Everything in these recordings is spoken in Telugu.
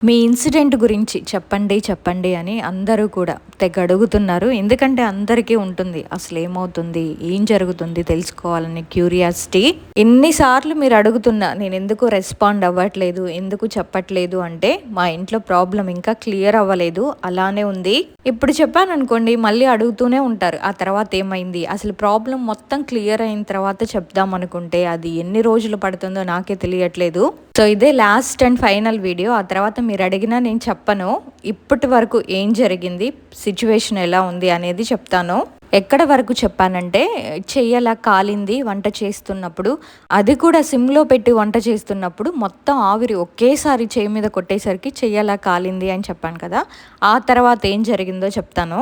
మీ ఇన్సిడెంట్ గురించి చెప్పండి చెప్పండి అని అందరూ కూడా తెగ అడుగుతున్నారు. ఎందుకంటే అందరికీ ఉంటుంది అసలు ఏమవుతుంది, ఏం జరుగుతుంది తెలుసుకోవాలని క్యూరియాసిటీ. ఎన్నిసార్లు మీరు అడుగుతున్నా నేను ఎందుకు రెస్పాండ్ అవ్వట్లేదు, ఎందుకు చెప్పట్లేదు అంటే మా ఇంట్లో ప్రాబ్లం ఇంకా క్లియర్ అవ్వలేదు, అలానే ఉంది. ఇప్పుడు చెప్పాను అనుకోండి మళ్ళీ అడుగుతూనే ఉంటారు ఆ తర్వాత ఏమైంది, అసలు ప్రాబ్లం మొత్తం క్లియర్ అయిన తర్వాత చెప్దాం అనుకుంటే అది ఎన్ని రోజులు పడుతుందో నాకే తెలియట్లేదు. సో ఇదే లాస్ట్ అండ్ ఫైనల్ వీడియో. ఆ తర్వాత మీరు అడిగినా నేను చెప్పను. ఇప్పటి వరకు ఏం జరిగింది, సిచ్యువేషన్ ఎలా ఉంది అనేది చెప్తాను. ఎక్కడ వరకు చెప్పానంటే చెయ్యలా కాలింది వంట చేస్తున్నప్పుడు, అది కూడా సిమ్లో పెట్టి వంట చేస్తున్నప్పుడు మొత్తం ఆవిరి ఒకేసారి చేయి మీద కొట్టేసరికి చెయ్యలా కాలింది అని చెప్పాను కదా. ఆ తర్వాత ఏం జరిగిందో చెప్తాను.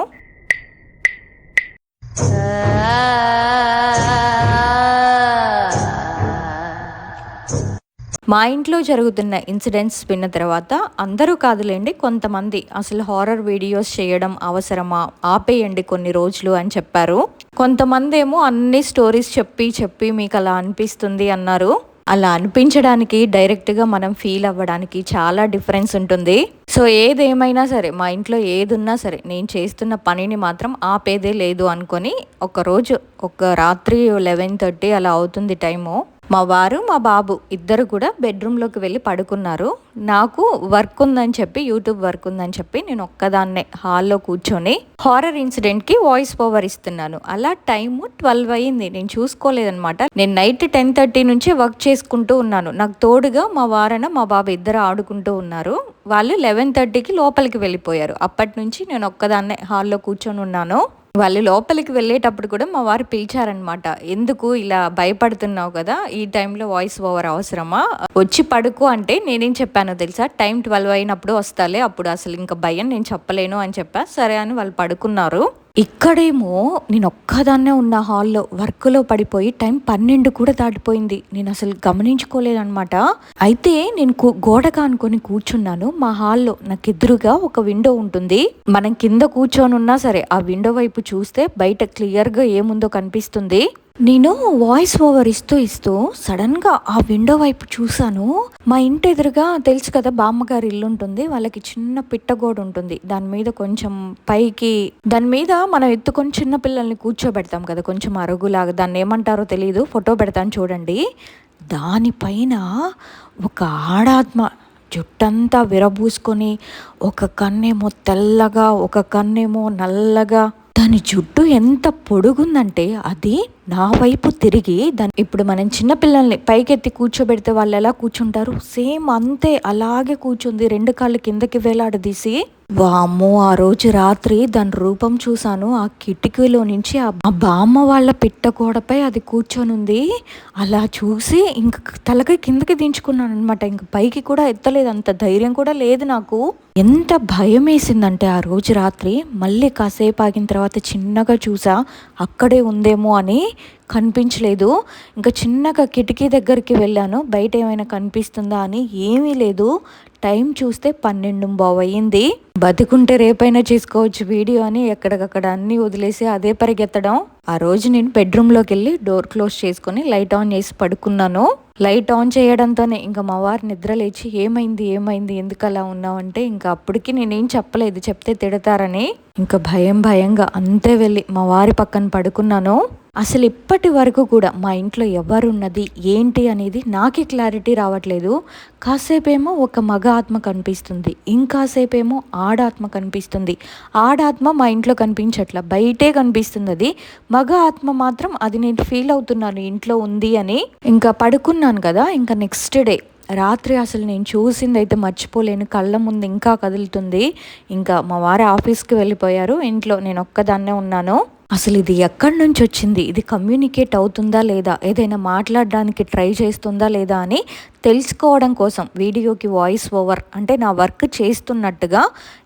మా ఇంట్లో జరుగుతున్న ఇన్సిడెంట్స్ విన్న తర్వాత అందరూ కాదులేండి, కొంతమంది అసలు హారర్ వీడియోస్ చేయడం అవసరమా, ఆపేయండి కొన్ని రోజులు అని చెప్పారు. కొంతమంది ఏమో అన్ని స్టోరీస్ చెప్పి మీకు అలా అనిపిస్తుంది అన్నారు. అలా అనిపించడానికి డైరెక్ట్గా మనం ఫీల్ అవ్వడానికి చాలా డిఫరెన్స్ ఉంటుంది. సో ఏదేమైనా సరే, మా ఇంట్లో ఏది ఉన్నా సరే నేను చేస్తున్న పనిని మాత్రం ఆపేదే లేదు అనుకొని ఒకరోజు ఒక రాత్రి 11:30 అలా అవుతుంది టైము. మా వారు మా బాబు ఇద్దరు కూడా బెడ్రూమ్లోకి వెళ్ళి పడుకున్నారు. నాకు వర్క్ ఉందని చెప్పి, యూట్యూబ్ వర్క్ ఉందని చెప్పి నేను ఒక్కదాన్నే హాల్లో కూర్చొని హారర్ ఇన్సిడెంట్కి వాయిస్ ఓవర్ ఇస్తున్నాను. అలా టైము 12 అయ్యింది. నేను చూసుకోలేదనమాట. నేను నైట్ 10:30 నుంచి వర్క్ చేసుకుంటూ ఉన్నాను. నాకు తోడుగా మా వారన మా బాబు ఇద్దరు ఆడుకుంటూ ఉన్నారు. వాళ్ళు 11:30కి లోపలికి వెళ్ళిపోయారు. అప్పటి నుంచి నేను ఒక్కదాన్నే హాల్లో కూర్చొని ఉన్నాను. వాళ్ళు లోపలికి వెళ్ళేటప్పుడు కూడా మా వారు పిలిచారనమాట. ఎందుకు ఇలా భయపడుతున్నావు కదా, ఈ టైంలో వాయిస్ ఓవర్ అవసరమా, వచ్చి పడుకో అంటే నేనేం చెప్పానో తెలుసా, టైం 12 అయినప్పుడు వస్తాలే, అప్పుడు అసలు ఇంకా భయం నేను చెప్పలేను అని చెప్పా. సరే అని వాళ్ళు పడుకున్నారు. ఇక్కడేమో నేను ఒక్కదాన్నే ఉన్న హాల్లో వర్క్లో పడిపోయి టైం 12 కూడా దాటిపోయింది. నేను అసలు గమనించుకోలేదనమాట. అయితే నేను గోడ కానుకొని కూర్చున్నాను. మా హాల్లో నాకు ఎదురుగా ఒక విండో ఉంటుంది. మనం కింద కూర్చొని ఉన్నా సరే ఆ విండో వైపు చూస్తే బయట క్లియర్గా ఏముందో కనిపిస్తుంది. నేను వాయిస్ ఓవర్ ఇస్తూ సడన్గా ఆ విండో వైపు చూసాను. మా ఇంటి ఎదురుగా తెలుసు కదా, బామ్మగారి ఇల్లు ఉంటుంది. వాళ్ళకి చిన్న పిట్టగోడ ఉంటుంది. దాని మీద కొంచెం పైకి, దాని మీద మనం ఎత్తుకొని చిన్న పిల్లల్ని కూర్చోబెడతాం కదా, కొంచెం అరుగులాగా, దాన్ని ఏమంటారో తెలియదు, ఫోటో పెడతాను చూడండి. దానిపైన ఒక ఆడాత్మ జుట్టంతా విరబూసుకొని, ఒక కన్నేమో తెల్లగా, ఒక కన్నేమో నల్లగా, దాని జుట్టు ఎంత పొడుగుందంటే అది నా వైపు తిరిగి, దాని ఇప్పుడు మనం చిన్నపిల్లల్ని పైకెత్తి కూర్చోబెడితే వాళ్ళు ఎలా కూర్చుంటారు, సేమ్ అంతే అలాగే కూర్చుంది. 2 కాళ్ళు కిందకి వేలాడదీసి. వామ్మో, ఆ రోజు రాత్రి దాని రూపం చూశాను. ఆ కిటికీలో నుంచి ఆ బామ్మ వాళ్ళ పిట్టగోడపై అది కూర్చొని ఉంది. అలా చూసి ఇంక తలకాయ కిందకి దించుకున్నాను అనమాట. ఇంక పైకి కూడా ఎత్తలేదు, అంత ధైర్యం కూడా లేదు నాకు. ఎంత భయం వేసిందంటే ఆ రోజు రాత్రి. మళ్ళీ కాసేపు ఆగిన తర్వాత చిన్నగా చూసా, అక్కడే ఉందేమో అని. కనిపించలేదు. ఇంకా చిన్నగా కిటికీ దగ్గరికి వెళ్ళాను, బయట ఏమైనా కనిపిస్తుందా అని. ఏమీ లేదు. టైం చూస్తే 12:15 అయ్యింది. బతికుంటే రేపైనా చేసుకోవచ్చు వీడియో అని ఎక్కడికక్కడ అన్నీ వదిలేసి అదే పరిగెత్తడం. ఆ రోజు నేను బెడ్రూమ్లోకి వెళ్ళి డోర్ క్లోజ్ చేసుకొని లైట్ ఆన్ చేసి పడుకున్నాను. లైట్ ఆన్ చేయడంతోనే ఇంకా మా వారు నిద్ర లేచి ఏమైంది ఎందుకు అలా ఉన్నావంటే, ఇంకా అప్పటికి నేనేం చెప్పలేదు, చెప్తే తిడతారని. ఇంకా భయంగా అంతే వెళ్ళి మా వారి పక్కన పడుకున్నాను. అసలు ఇప్పటి వరకు కూడా మా ఇంట్లో ఎవరున్నది ఏంటి అనేది నాకే క్లారిటీ రావట్లేదు. కాసేపేమో ఒక మగ ఆత్మ కనిపిస్తుంది, ఇంకాసేపేమో ఆడాత్మ కనిపిస్తుంది. ఆడాత్మ మా ఇంట్లో కనిపించట్లా, బయటే కనిపిస్తుంది. అది మగ ఆత్మ మాత్రం అది నేను ఫీల్ అవుతున్నాను ఇంట్లో ఉంది అని. ఇంకా పడుకున్నాను కదా, ఇంకా నెక్స్ట్ డే రాత్రి అసలు నేను చూసింది అయితే మర్చిపోలేను. కళ్ళ ముందు ఇంకా కదులుతుంది. ఇంకా మా వారు ఆఫీస్కి వెళ్ళిపోయారు, ఇంట్లో నేను ఒక్కదాన్నే ఉన్నాను. అసలు ఇది ఎక్కడి నుంచి వచ్చింది, ఇది కమ్యూనికేట్ అవుతుందా లేదా, ఏదైనా మాట్లాడడానికి ట్రై చేస్తుందా లేదా అని తెలుసుకోవడం కోసం వీడియోకి వాయిస్ ఓవర్ అంటే నా వర్క్ చేస్తున్నట్టుగా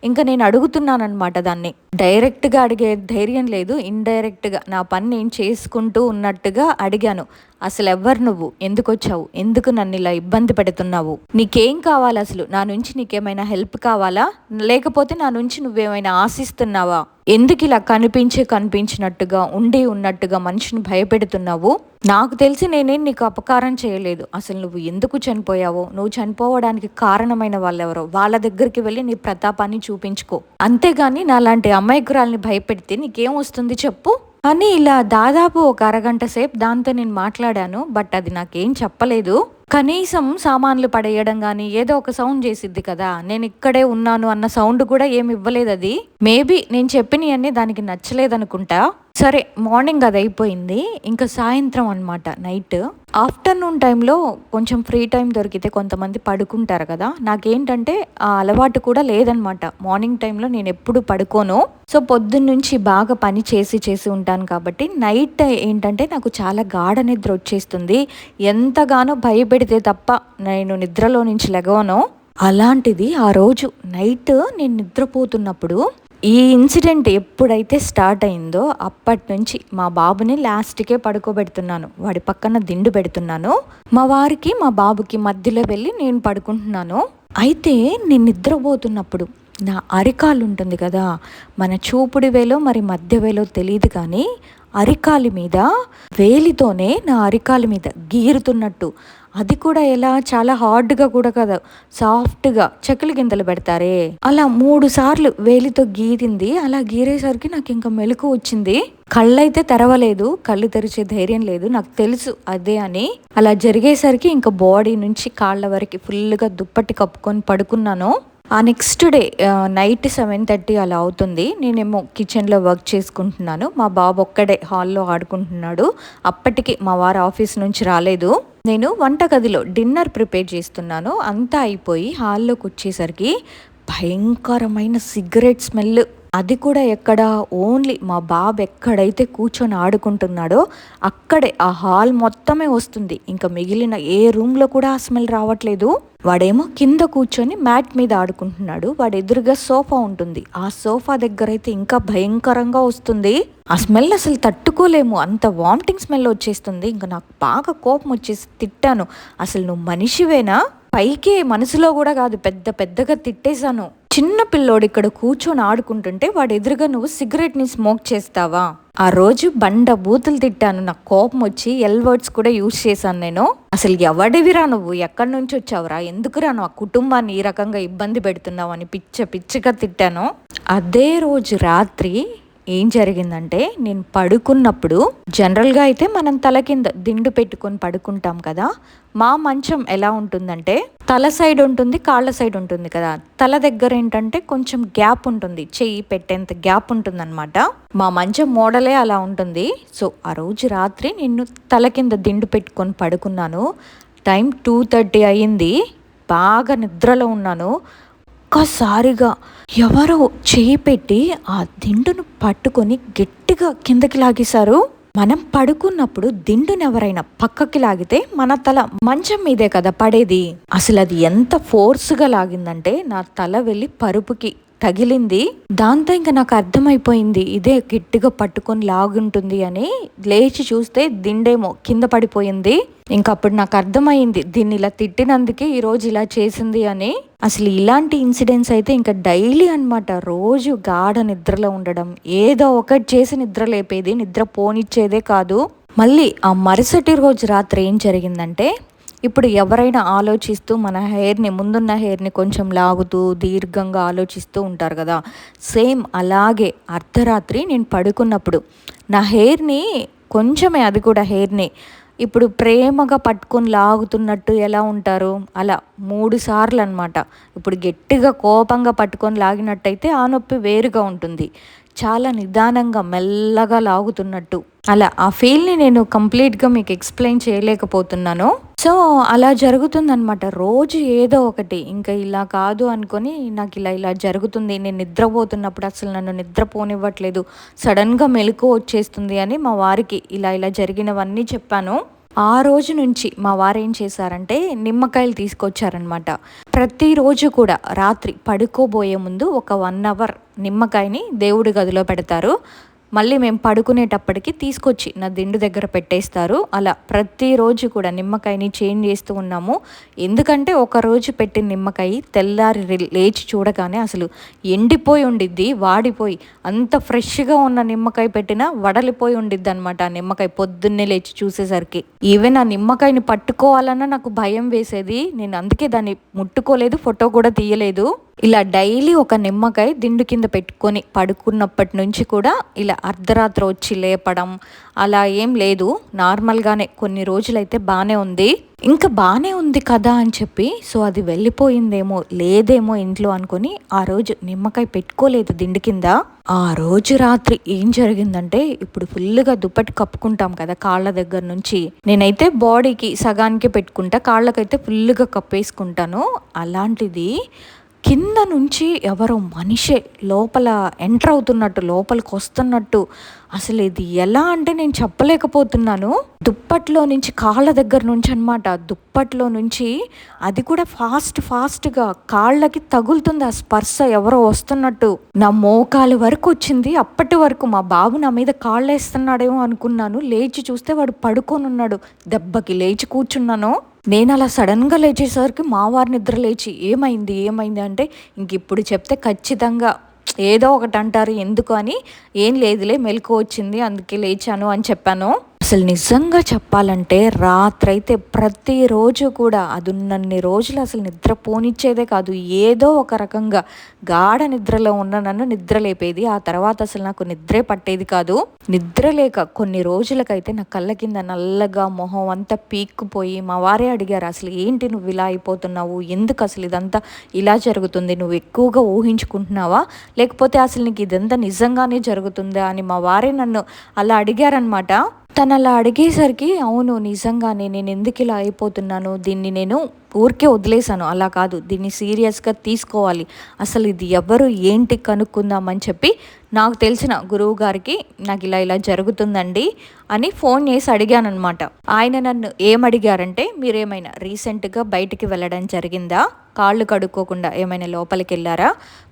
ఇంకా నేను అడుగుతున్నాను అనమాట. దాన్ని డైరెక్ట్గా అడిగే ధైర్యం లేదు, ఇండైరెక్ట్గా నా పని నేను చేసుకుంటూ ఉన్నట్టుగా అడిగాను. అసలు ఎవరు నువ్వు, ఎందుకు వచ్చావు, ఎందుకు నన్ను ఇలా ఇబ్బంది పెడుతున్నావు, నీకేం కావాలి, అసలు నా నుంచి నీకేమైనా హెల్ప్ కావాలా, లేకపోతే నా నుంచి నువ్వేమైనా ఆశిస్తున్నావా, ఎందుకు ఇలా కనిపించినట్టుగా ఉన్నట్టుగా మనిషిని భయపెడుతున్నావు, నాకు తెలిసి నేనేం నీకు అపకారం చేయలేదు, అసలు నువ్వు ఎందుకు చనిపోయావో, నువ్వు చనిపోవడానికి కారణమైన వాళ్ళెవరో వాళ్ళ దగ్గరికి వెళ్ళి నీ ప్రతాపాన్ని చూపించుకో, అంతేగాని నాలాంటి అమాయకురాల్ని భయపెడితే నీకేం వస్తుంది చెప్పు అని ఇలా దాదాపు ఒక అరగంట సేపు దాంతో నేను మాట్లాడాను. బట్ అది నాకేం చెప్పలేదు. కనీసం సామాన్లు పడేయడం కానీ ఏదో ఒక సౌండ్ చేసిద్ది కదా, నేను ఇక్కడే ఉన్నాను అన్న సౌండ్ కూడా ఏమి ఇవ్వలేదు. అది మేబీ నేను చెప్పినవన్నీ దానికి నచ్చలేదనుకుంటా. సరే, మార్నింగ్ అది అయిపోయింది. ఇంకా సాయంత్రం అనమాట, నైట్. ఆఫ్టర్నూన్ టైంలో కొంచెం ఫ్రీ టైం దొరికితే కొంతమంది పడుకుంటారు కదా, నాకేంటంటే ఆ అలవాటు కూడా లేదనమాట. మార్నింగ్ టైంలో నేను ఎప్పుడు పడుకోను. సో పొద్దున్నుంచి బాగా పని చేసి ఉంటాను కాబట్టి నైట్ ఏంటంటే నాకు చాలా గాఢ నిద్ర వచ్చేస్తుంది. ఎంతగానో భయపెడితే తప్ప నేను నిద్రలో నుంచి లెగవను. అలాంటిది ఆ రోజు నైట్ నేను నిద్రపోతున్నప్పుడు ఈ ఇన్సిడెంట్ ఎప్పుడైతే స్టార్ట్ అయిందో అప్పటి నుంచి మా బాబుని లాస్ట్కే పడుకోబెడుతున్నాను. వాడి పక్కన దిండు పెడుతున్నాను. మా వారికి మా బాబుకి మధ్యలో వెళ్ళి నేను పడుకుంటున్నాను. అయితే నేను నిద్రపోతున్నప్పుడు నా అరికాలు ఉంటుంది కదా, మన చూపుడు వేలో మరి మధ్య వేలో తెలియదు కానీ అరికాలి మీద వేలితోనే నా అరికాలి మీద గీరుతున్నట్టు, అది కూడా ఎలా, చాలా హార్డ్గా కూడా కదా, సాఫ్ట్గా చెక్కలు గింతలు పెడతారే అలా 3 సార్లు వేలితో గీరింది. అలా గీరేసరికి నాకు ఇంకా మెలకు వచ్చింది. కళ్ళైతే తెరవలేదు, కళ్ళు తెరిచే ధైర్యం లేదు, నాకు తెలుసు అదే అని. అలా జరిగేసరికి ఇంకా బాడీ నుంచి కాళ్ళ వరకు ఫుల్గా దుప్పటి కప్పుకొని పడుకున్నాను. ఆ నెక్స్ట్ డే నైట్ 7:30 అలా అవుతుంది. నేనేమో కిచెన్లో వర్క్ చేసుకుంటున్నాను. మా బాబు ఒక్కడే హాల్లో ఆడుకుంటున్నాడు. అప్పటికి మా వారు ఆఫీస్ నుంచి రాలేదు. నేను వంటగదిలో డిన్నర్ ప్రిపేర్ చేస్తున్నాను. అంతా అయిపోయి హాల్లోకి వచ్చేసరికి భయంకరమైన సిగరెట్ స్మెల్. అది కూడా ఎక్కడ, ఓన్లీ మా బాబు ఎక్కడైతే కూర్చొని ఆడుకుంటున్నాడో అక్కడే ఆ హాల్ మొత్తమే వస్తుంది. ఇంకా మిగిలిన ఏ రూమ్లో కూడా ఆ స్మెల్ రావట్లేదు. వాడేమో కింద కూర్చొని మ్యాట్ మీద ఆడుకుంటున్నాడు. వాడు ఎదురుగా సోఫా ఉంటుంది. ఆ సోఫా దగ్గర అయితే ఇంకా భయంకరంగా వస్తుంది. ఆ స్మెల్ అసలు తట్టుకోలేము, అంత వామిటింగ్ స్మెల్ వచ్చేస్తుంది. ఇంకా నాకు బాగా కోపం వచ్చేసి తిట్టాను. అసలు నువ్వు మనిషివేనా? పైకే మనసులో కూడా కాదు, పెద్దగా తిట్టేశాను. చిన్న పిల్లోడు ఇక్కడ కూర్చొని ఆడుకుంటుంటే వాడు ఎదురుగా నువ్వు సిగరెట్ని స్మోక్ చేస్తావా? ఆ రోజు బండ బూతులు తిట్టాను. నాకు కోపం వచ్చి ఎల్ వర్డ్స్ కూడా యూజ్ చేశాను నేను. అసలు ఎవడివిరా నువ్వు, ఎక్కడి నుంచి వచ్చావురా, ఎందుకురా నువ్వు ఆ కుటుంబాన్ని ఈ రకంగా ఇబ్బంది పెడుతున్నావు అని పిచ్చిగా తిట్టాను. అదే రోజు రాత్రి ఏం జరిగిందంటే, నేను పడుకున్నప్పుడు జనరల్గా అయితే మనం తల కింద దిండు పెట్టుకొని పడుకుంటాం కదా. మా మంచం ఎలా ఉంటుందంటే తల సైడ్ ఉంటుంది, కాళ్ళ సైడ్ ఉంటుంది కదా. తల దగ్గర ఏంటంటే కొంచెం గ్యాప్ ఉంటుంది, చెయ్యి పెట్టేంత గ్యాప్ ఉంటుంది అనమాట. మా మంచం మోడలే అలా ఉంటుంది. సో ఆ రోజు రాత్రి నేను తల కింద దిండు పెట్టుకొని పడుకున్నాను. టైం 2:30 అయ్యింది. బాగా నిద్రలో ఉన్నాను. ఒక్కసారిగా ఎవరో చేయి పెట్టి ఆ దిండును పట్టుకొని గట్టిగా కిందకి లాగేశారు. మనం పడుకున్నప్పుడు దిండును ఎవరైనా పక్కకి లాగితే మన తల మంచం మీదే కదా పడేది. అసలు అది ఎంత ఫోర్స్గా లాగిందంటే నా తల వెళ్ళి పరుపుకి తగిలింది. దాంతో ఇంకా నాకు అర్థమైపోయింది ఇదే గట్టిగా పట్టుకొని లాగుంటుంది అని. లేచి చూస్తే దిండేమో కింద పడిపోయింది. ఇంకప్పుడు నాకు అర్థమైంది దీన్ని ఇలా తిట్టినందుకే ఈరోజు ఇలా చేసింది అని. అసలు ఇలాంటి ఇన్సిడెంట్స్ అయితే ఇంకా డైలీ అనమాట. రోజు గాఢ నిద్రలో ఉండడం, ఏదో ఒకటి చేసి నిద్ర లేపేది, నిద్ర పోనిచ్చేదే కాదు. మళ్ళీ ఆ మరుసటి రోజు రాత్రి ఏం జరిగిందంటే, ఇప్పుడు ఎవరైనా ఆలోచిస్తూ మన హెయిర్ని, ముందున్న హెయిర్ని కొంచెం లాగుతూ దీర్ఘంగా ఆలోచిస్తూ ఉంటారు కదా, సేమ్ అలాగే అర్ధరాత్రి నేను పడుకున్నప్పుడు నా హెయిర్ని కొంచెమే, అది కూడా హెయిర్ని ఇప్పుడు ప్రేమగా పట్టుకొని లాగుతున్నట్టు ఎలా ఉంటారు అలా 3 సార్లు అనమాట. ఇప్పుడు గట్టిగా కోపంగా పట్టుకొని లాగినట్టయితే ఆ నొప్పి వేరుగా ఉంటుంది. చాలా నిదానంగా మెల్లగా లాగుతున్నట్టు అలా ఆ ఫీల్ని నేను కంప్లీట్గా మీకు ఎక్స్ప్లెయిన్ చేయలేకపోతున్నాను. సో అలా జరుగుతుందనమాట రోజు ఏదో ఒకటి. ఇంకా ఇలా కాదు అనుకొని నాకు ఇలా జరుగుతుంది. నేను నిద్రపోతున్నప్పుడు అసలు నన్ను నిద్రపోనివ్వట్లేదు, సడన్గా మెలకు వచ్చేస్తుంది అని మా వారికి ఇలా జరిగినవన్నీ చెప్పాను. ఆ రోజు నుంచి మా వారు ఏం చేశారంటే నిమ్మకాయలు తీసుకొచ్చారనమాట. ప్రతిరోజు కూడా రాత్రి పడుకోబోయే ముందు ఒక 1 అవర్ నిమ్మకాయని దేవుడి గదిలో పెడతారు. మళ్ళీ మేము పడుకునేటప్పటికి తీసుకొచ్చి నా దిండు దగ్గర పెట్టేస్తారు. అలా ప్రతిరోజు కూడా నిమ్మకాయని చేంజ్ చేస్తూ ఉన్నాము. ఎందుకంటే ఒకరోజు పెట్టిన నిమ్మకాయ తెల్లారి లేచి చూడగానే అసలు ఎండిపోయి ఉండిద్ది, వాడిపోయి. అంత ఫ్రెష్గా ఉన్న నిమ్మకాయ పెట్టినా వడలిపోయి ఉండిద్ది అనమాట ఆ నిమ్మకాయ పొద్దున్నే లేచి చూసేసరికి. ఈవెన్ ఆ నిమ్మకాయని పట్టుకోవాలన్నా నాకు భయం వేసేది. నేను అందుకే దాన్ని ముట్టుకోలేదు, ఫోటో కూడా తీయలేదు. ఇలా డైలీ ఒక నిమ్మకాయ దిండు కింద పెట్టుకొని పడుకున్నప్పటి నుంచి కూడా ఇలా అర్ధరాత్రి వచ్చి లేపడం అలా ఏం లేదు. నార్మల్గానే కొన్ని రోజులైతే బాగానే ఉంది. ఇంకా బాగానే ఉంది కదా అని చెప్పి సో అది వెళ్ళిపోయిందేమో లేదేమో ఇంట్లో అనుకొని ఆ రోజు నిమ్మకాయ పెట్టుకోలేదు దిండు కింద. ఆ రోజు రాత్రి ఏం జరిగిందంటే, ఇప్పుడు ఫుల్గా దుప్పటి కప్పుకుంటాం కదా కాళ్ళ దగ్గర నుంచి, నేనైతే బాడీకి సగానికి పెట్టుకుంటా, కాళ్ళకైతే ఫుల్గా కప్పేసుకుంటాను. అలాంటిది కింద నుంచి ఎవరో మనిషే లోపల ఎంటర్ అవుతున్నట్టు, లోపలికి వస్తున్నట్టు. అసలు ఇది ఎలా అంటే నేను చెప్పలేకపోతున్నాను. దుప్పట్లో నుంచి కాళ్ళ దగ్గర నుంచి అనమాట, దుప్పట్లో నుంచి అది కూడా ఫాస్ట్గా కాళ్ళకి తగులుతుంది ఆ స్పర్శ, ఎవరో వస్తున్నట్టు. నా మోకాలు వరకు వచ్చింది. అప్పటి వరకు మా బాబు నా మీద కాళ్ళు వేస్తున్నాడేమో అనుకున్నాను. లేచి చూస్తే వాడు పడుకొని ఉన్నాడు. దెబ్బకి లేచి కూర్చున్నాను. నేను అలా సడన్గా లేచేసరికి మా వారి నిద్ర లేచి ఏమైంది అంటే ఇంక ఇప్పుడు చెప్తే ఖచ్చితంగా ఏదో ఒకటి అంటారు, ఎందుకు అని ఏం లేదులే మెలకు వచ్చింది అందుకే లేచాను అని చెప్పాను. అసలు నిజంగా చెప్పాలంటే రాత్రైతే ప్రతిరోజు కూడా అది ఉన్నన్ని రోజులు అసలు నిద్ర పోనిచ్చేదే కాదు. ఏదో ఒక రకంగా గాఢ నిద్రలో ఉన్న నన్ను నిద్ర లేపేది. ఆ తర్వాత అసలు నాకు నిద్రే పట్టేది కాదు. నిద్ర లేక కొన్ని రోజులకైతే నా కళ్ళ కింద నల్లగా మొహం అంతా పీక్కుపోయి మా వారే అడిగారు, అసలు ఏంటి నువ్వు ఇలా అయిపోతున్నావు, ఎందుకు అసలు ఇదంతా ఇలా జరుగుతుంది, నువ్వు ఎక్కువగా ఊహించుకుంటున్నావా లేకపోతే అసలు నీకు ఇదంతా నిజంగానే జరుగుతుందా అని మా వారే నన్ను అలా అడిగారనమాట. తను అలా అడిగేసరికి అవును నిజంగానే నేను ఎందుకు ఇలా అయిపోతున్నాను, దీన్ని నేను ఊరికే వదిలేశాను, అలా కాదు దీన్ని సీరియస్గా తీసుకోవాలి, అసలు ఇది ఎవరు ఏంటి కనుక్కుందామని చెప్పి నాకు తెలిసిన గురువు గారికి నాకు ఇలా జరుగుతుందండి అని ఫోన్ చేసి అడిగాను అనమాట. ఆయన నన్ను ఏమడిగారంటే, మీరేమైనా రీసెంట్గా బయటికి వెళ్ళడం జరిగిందా, కాళ్ళు కడుక్కోకుండా ఏమైనా లోపలికి వెళ్ళారా?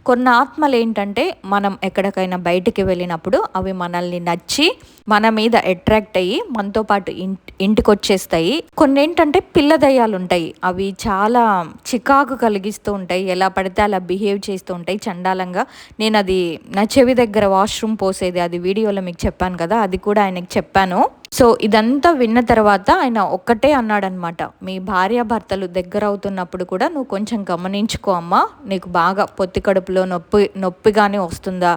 కొన్ని ఆత్మలు ఏంటంటే మనం ఎక్కడికైనా బయటికి వెళ్ళినప్పుడు అవి మనల్ని నచ్చి మన మీద అట్రాక్ట్ అయ్యి మనతో పాటు ఇంటికి వచ్చేస్తాయి. కొన్ని ఏంటంటే పిల్ల దయ్యాలు ఉంటాయి, అవి చాలా చికాకు కలిగిస్తూ ఉంటాయి, ఎలా పడితే అలా బిహేవ్ చేస్తూ ఉంటాయి చండాలంగా. నేను అది నా చెవి దగ్గర వాష్రూమ్ పోసేది అది వీడియోలో మీకు చెప్పాను కదా, అది కూడా ఆయనకి చెప్పాను. సో ఇదంతా విన్న తర్వాత ఆయన ఒక్కటే అన్నాడనమాట, మీ భార్యాభర్తలు దగ్గర అవుతున్నప్పుడు కూడా నువ్వు కొంచెం గమనించుకో అమ్మా, నీకు బాగా పొత్తి కడుపులో నొప్పిగానే వస్తుందా,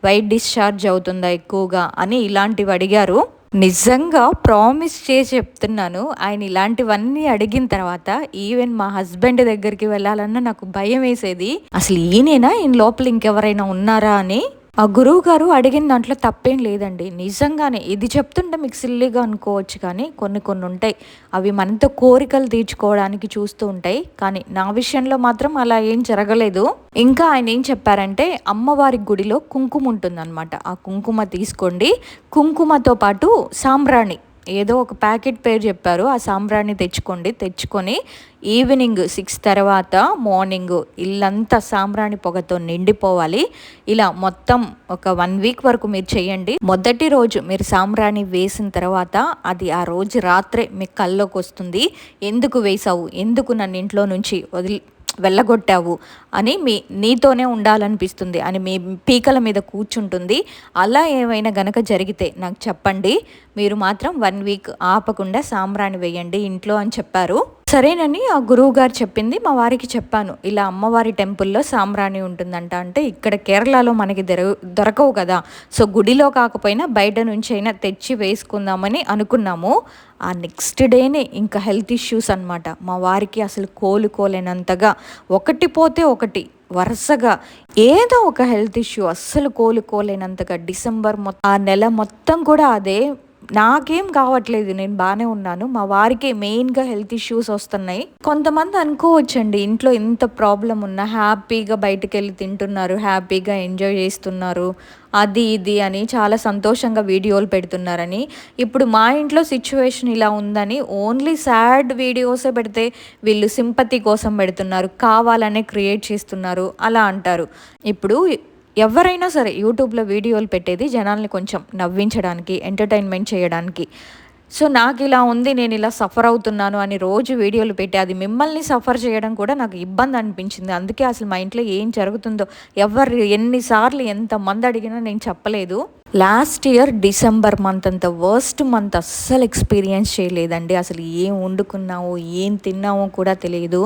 వైట్ డిశ్చార్జ్ అవుతుందా ఎక్కువగా అని ఇలాంటివి అడిగారు. నిజంగా ప్రామిస్ చేసి చెప్తున్నాను, ఆయన ఇలాంటివన్నీ అడిగిన తర్వాత ఈవెన్ మా హస్బెండ్ దగ్గరికి వెళ్ళాలన్నా నాకు భయం వేసేది, అసలు ఈయనేనా ఈయన లోపల ఇంకెవరైనా ఉన్నారా అని. ఆ గురువు గారు అడిగిన దాంట్లో తప్పేం లేదండి, నిజంగానే ఇది చెప్తుంటే మీకు సిల్లీగా అనుకోవచ్చు కానీ కొన్ని ఉంటాయి, అవి మనతో కోరికలు తీర్చుకోవడానికి చూస్తూ ఉంటాయి. కానీ నా విషయంలో మాత్రం అలా ఏం జరగలేదు. ఇంకా ఆయన ఏం చెప్పారంటే, అమ్మవారి గుడిలో కుంకుమ ఉంటుందన్నమాట, ఆ కుంకుమ తీసుకోండి, కుంకుమతో పాటు సాంబ్రాణి ఏదో ఒక ప్యాకెట్ పేరు చెప్పారు, ఆ సాంబ్రాణి తెచ్చుకొని ఈవినింగ్ 6 తర్వాత మార్నింగ్ ఇల్లంతా సాంబ్రాణి పొగతో నిండిపోవాలి. ఇలా మొత్తం ఒక 1 వీక్ వరకు మీరు చేయండి. మొదటి రోజు మీరు సాంబ్రాణి వేసిన తర్వాత అది ఆ రోజు రాత్రే మీ కల్లోకి వస్తుంది, ఎందుకు వేసావు, ఎందుకు నన్ను ఇంట్లో నుంచి వెళ్ళగొట్టావు అని నీతోనే ఉండాలనిపిస్తుంది అని మీ పీకల మీద కూర్చుంటుంది. అలా ఏమైనా గనక జరిగితే నాకు చెప్పండి, మీరు మాత్రం 1 వీక్ ఆపకుండా సాంబ్రాణి వేయండి ఇంట్లో అని చెప్పారు. సరేనని ఆ గురువు గారు చెప్పింది మా వారికి చెప్పాను, ఇలా అమ్మవారి టెంపుల్లో సాంబ్రాణి ఉంటుందంట. అంటే ఇక్కడ కేరళలో మనకి దొరకవు కదా, సో గుడిలో కాకపోయినా బయట నుంచి అయినా తెచ్చి వేసుకుందామని అనుకున్నాము. ఆ నెక్స్ట్ డేనే ఇంకా హెల్త్ ఇష్యూస్ అనమాట, మా వారికి అసలు కోలుకోలేనంతగా ఒకటి పోతే ఒకటి వరుసగా ఏదో ఒక హెల్త్ ఇష్యూ, అస్సలు కోలుకోలేనంతగా డిసెంబర్ ఆ నెల మొత్తం కూడా అదే. నాకేం కావట్లేదు, నేను బాగానే ఉన్నాను, మా వారికి మెయిన్గా హెల్త్ ఇష్యూస్ వస్తున్నాయి. కొంతమంది అనుకోవచ్చండి ఇంట్లో ఇంత ప్రాబ్లం ఉన్నా హ్యాపీగా బయటకు వెళ్ళి తింటున్నారు, హ్యాపీగా ఎంజాయ్ చేస్తున్నారు, అది ఇది అని చాలా సంతోషంగా వీడియోలు పెడుతున్నారని. ఇప్పుడు మా ఇంట్లో సిచ్యువేషన్ ఇలా ఉందని ఓన్లీ సాడ్ వీడియోసే పెడితే వీళ్ళు సింపతి కోసం పెడుతున్నారు, కావాలనే క్రియేట్ చేస్తున్నారు అలా అంటారు. ఇప్పుడు ఎవరైనా సరే యూట్యూబ్లో వీడియోలు పెట్టేది జనాల్ని కొంచెం నవ్వించడానికి, ఎంటర్టైన్మెంట్ చేయడానికి. సో నాకు ఇలా ఉంది, నేను ఇలా సఫర్ అవుతున్నాను అని రోజు వీడియోలు పెట్టి అది మిమ్మల్ని సఫర్ చేయడం కూడా నాకు ఇబ్బంది అనిపించింది. అందుకే అసలు మా ఇంట్లో ఏం జరుగుతుందో ఎవరు ఎన్నిసార్లు ఎంతమంది అడిగినా నేను చెప్పలేదు. లాస్ట్ ఇయర్ డిసెంబర్ మంత్ అంత వర్స్ట్ మంత్ అస్సలు ఎక్స్పీరియన్స్ చేయలేదండి. అసలు ఏం వండుకున్నామో ఏం తిన్నామో కూడా తెలియదు.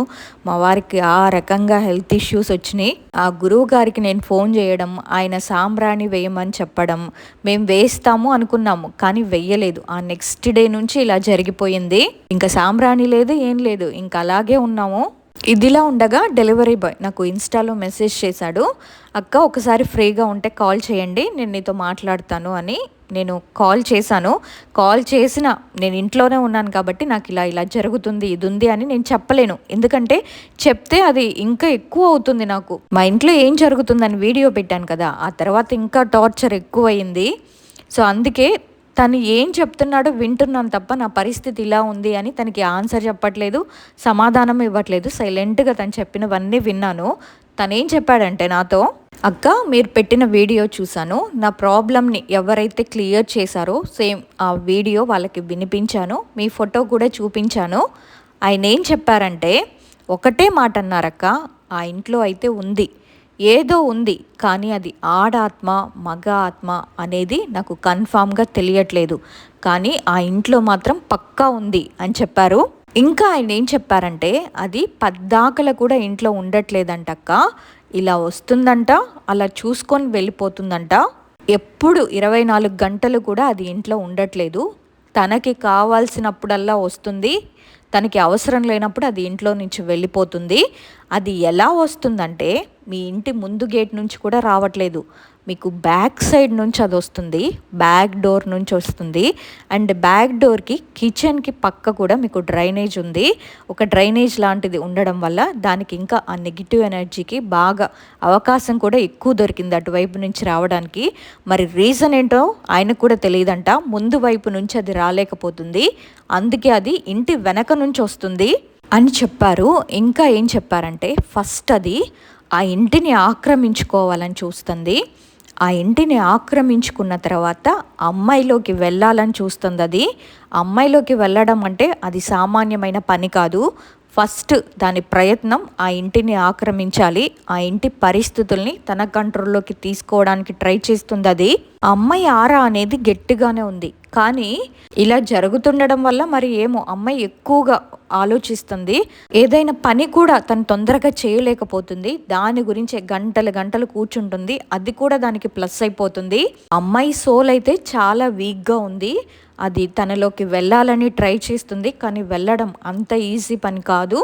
మా వారికి ఆ రకంగా హెల్త్ ఇష్యూస్ వచ్చినాయి. ఆ గురువు గారికి నేను ఫోన్ చేయడం, ఆయన సాంబ్రాణి వేయమని చెప్పడం, మేము వేస్తాము అనుకున్నాము కానీ వెయ్యలేదు. ఆ నెక్స్ట్ డే నుంచి ఇలా జరిగిపోయింది. ఇంకా సాంబ్రాణి లేదు, ఏం లేదు, ఇంకా అలాగే ఉన్నాము. ఇదిలా ఉండగా డెలివరీ బాయ్ నాకు ఇన్స్టాలో మెసేజ్ చేశాడు, అక్క ఒకసారి ఫ్రీగా ఉంటే కాల్ చేయండి, నేను నీతో మాట్లాడతాను అని. నేను కాల్ చేశాను. కాల్ చేసిన నేను ఇంట్లోనే ఉన్నాను కాబట్టి నాకు ఇలా జరుగుతుంది, ఇది ఉంది అని నేను చెప్పలేను. ఎందుకంటే చెప్తే అది ఇంకా ఎక్కువ అవుతుంది నాకు. మా ఇంట్లో ఏం జరుగుతుందని వీడియో పెట్టాను కదా, ఆ తర్వాత ఇంకా టార్చర్ ఎక్కువయింది. సో అందుకే తను ఏం చెప్తున్నాడో వింటున్నాను తప్ప నా పరిస్థితి ఇలా ఉంది అని తనకి ఆన్సర్ చెప్పట్లేదు, సమాధానం ఇవ్వట్లేదు. సైలెంట్గా తను చెప్పినవన్నీ విన్నాను. తనేం చెప్పాడంటే నాతో, అక్క మీరు పెట్టిన వీడియో చూశాను, నా ప్రాబ్లమ్ని ఎవరైతే క్లియర్ చేశారో సేమ్ ఆ వీడియో వాళ్ళకి వినిపించాను, మీ ఫోటో కూడా చూపించాను. ఆయన ఏం చెప్పారంటే ఒకటే మాట అన్నారక్క, ఆ ఇంట్లో అయితే ఉంది, ఏదో ఉంది, కానీ అది ఆడాత్మ మగ ఆత్మ అనేది నాకు కన్ఫామ్గా తెలియట్లేదు, కానీ ఆ ఇంట్లో మాత్రం పక్కా ఉంది అని చెప్పారు. ఇంకా ఆయన ఏం చెప్పారంటే అది పద్దాకల కూడా ఇంట్లో ఉండట్లేదంటక్క, ఇలా వస్తుందంట, అలా చూసుకొని వెళ్ళిపోతుందంట. ఎప్పుడు 24 గంటలు కూడా అది ఇంట్లో ఉండట్లేదు. తనకి కావాల్సినప్పుడల్లా వస్తుంది, తనకి అవసరం లేనప్పుడు అది ఇంట్లో నుంచి వెళ్ళిపోతుంది. అది ఎలా వస్తుందంటే మీ ఇంటి ముందు గేట్ నుంచి కూడా రావట్లేదు, మీకు బ్యాక్ సైడ్ నుంచి అది వస్తుంది, బ్యాక్ డోర్ నుంచి వస్తుంది. అండ్ బ్యాక్ డోర్కి కిచెన్కి పక్క కూడా మీకు డ్రైనేజ్ ఉంది. ఒక డ్రైనేజ్ లాంటిది ఉండడం వల్ల దానికి ఇంకా ఆ నెగిటివ్ ఎనర్జీకి బాగా అవకాశం కూడా ఎక్కువ దొరికింది అటువైపు నుంచి రావడానికి. మరి రీజన్ ఏంటో ఆయనకు కూడా తెలియదంట, ముందు వైపు నుంచి అది రాలేకపోతుంది, అందుకే అది ఇంటి వెనక నుంచి వస్తుంది అని చెప్పారు. ఇంకా ఏం చెప్పారంటే ఫస్ట్ అది ఆ ఇంటిని ఆక్రమించుకోవాలని చూస్తుంది, ఆ ఇంటిని ఆక్రమించుకున్న తర్వాత అమ్మాయిలోకి వెళ్ళాలని చూస్తుంది. అది అమ్మాయిలోకి వెళ్ళడం అంటే అది సామాన్యమైన పని కాదు. ఫస్ట్ దాని ప్రయత్నం ఆ ఇంటిని ఆక్రమించాలి, ఆ ఇంటి పరిస్థితుల్ని తన కంట్రోల్లోకి తీసుకోవడానికి ట్రై చేస్తుంది. అది ఆ అమ్మాయి ఆరా అనేది గట్టిగానే ఉంది, కానీ ఇలా జరుగుతుండడం వల్ల మరి ఏమో అమ్మాయి ఎక్కువగా ఆలోచిస్తుంది, ఏదైనా పని కూడా తను తొందరగా చేయలేకపోతుంది, దాని గురించి గంటలు కూర్చుంటుంది, అది కూడా దానికి ప్లస్ అయిపోతుంది. అమ్మాయి సోల్ అయితే చాలా వీక్గా ఉంది, అది తనలోకి వెళ్ళాలని ట్రై చేస్తుంది, కానీ వెళ్ళడం అంత ఈజీ పని కాదు.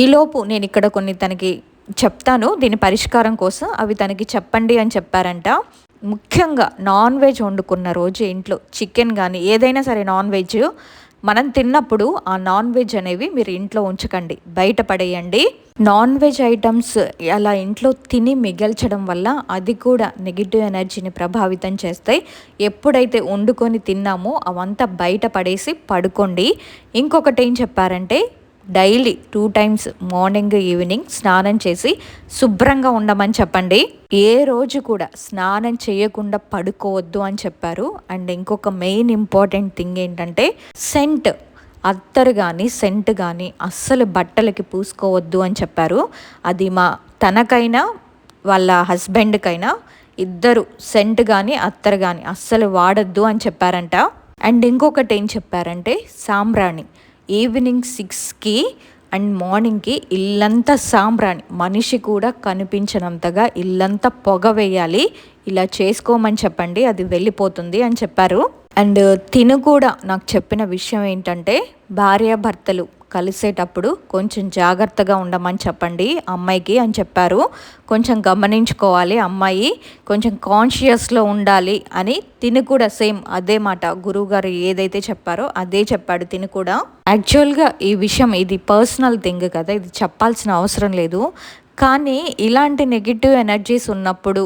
ఈలోపు నేను ఇక్కడ కొన్ని తనకి చెప్తాను దీని పరిష్కారం కోసం, అవి తనకి చెప్పండి అని చెప్పారంట. ముఖ్యంగా నాన్ వెజ్ వండుకున్న రోజు ఇంట్లో చికెన్ కానీ ఏదైనా సరే నాన్ వెజ్ మనం తిన్నప్పుడు ఆ నాన్ వెజ్ అనేవి మీరు ఇంట్లో ఉంచకండి, బయట పడేయండి. నాన్ వెజ్ ఐటమ్స్ అలా ఇంట్లో తిని మిగల్చడం వల్ల అది కూడా నెగిటివ్ ఎనర్జీని ప్రభావితం చేస్తాయి. ఎప్పుడైతే వండుకొని తిన్నామో అవంతా బయట పడేసి పడుకోండి. ఇంకొకటి ఏం చెప్పారంటే డైలీ 2 times మార్నింగ్ ఈవినింగ్ స్నానం చేసి శుభ్రంగా ఉండమని చెప్పండి. ఏ రోజు కూడా స్నానం చేయకుండా పడుకోవద్దు అని చెప్పారు. అండ్ ఇంకొక మెయిన్ ఇంపార్టెంట్ థింగ్ ఏంటంటే సెంట్, అత్తరు కానీ సెంట్ కానీ అస్సలు బట్టలకి పూసుకోవద్దు అని చెప్పారు. అది తనకైనా వాళ్ళ హస్బెండ్కైనా ఇద్దరు సెంట్ కానీ అత్తరు కానీ అస్సలు వాడద్దు అని చెప్పారంట. అండ్ ఇంకొకటి ఏం చెప్పారంటే సాంబ్రాణి ఈవినింగ్ 6కి అండ్ మార్నింగ్కి ఇల్లంతా సాంబ్రాణి, మనిషి కూడా కనిపించనంతగా ఇల్లంతా పొగ వేయాలి, ఇలా చేసుకోమని చెప్పండి, అది వెళ్ళిపోతుంది అని చెప్పారు. అండ్ తిను కూడా నాకు చెప్పిన విషయం ఏంటంటే భార్యాభర్తలు కలిసేటప్పుడు కొంచెం జాగ్రత్తగా ఉండమని చెప్పండి అమ్మాయికి అని చెప్పారు. కొంచెం గమనించుకోవాలి అమ్మాయి, కొంచెం కాన్షియస్లో ఉండాలి అని తిను కూడా సేమ్ అదే మాట గురువుగారు ఏదైతే చెప్పారో అదే చెప్పాడు తిను కూడా. యాక్చువల్గా ఈ విషయం ఇది పర్సనల్ థింగ్ కదా, ఇది చెప్పాల్సిన అవసరం లేదు, కానీ ఇలాంటి నెగిటివ్ ఎనర్జీస్ ఉన్నప్పుడు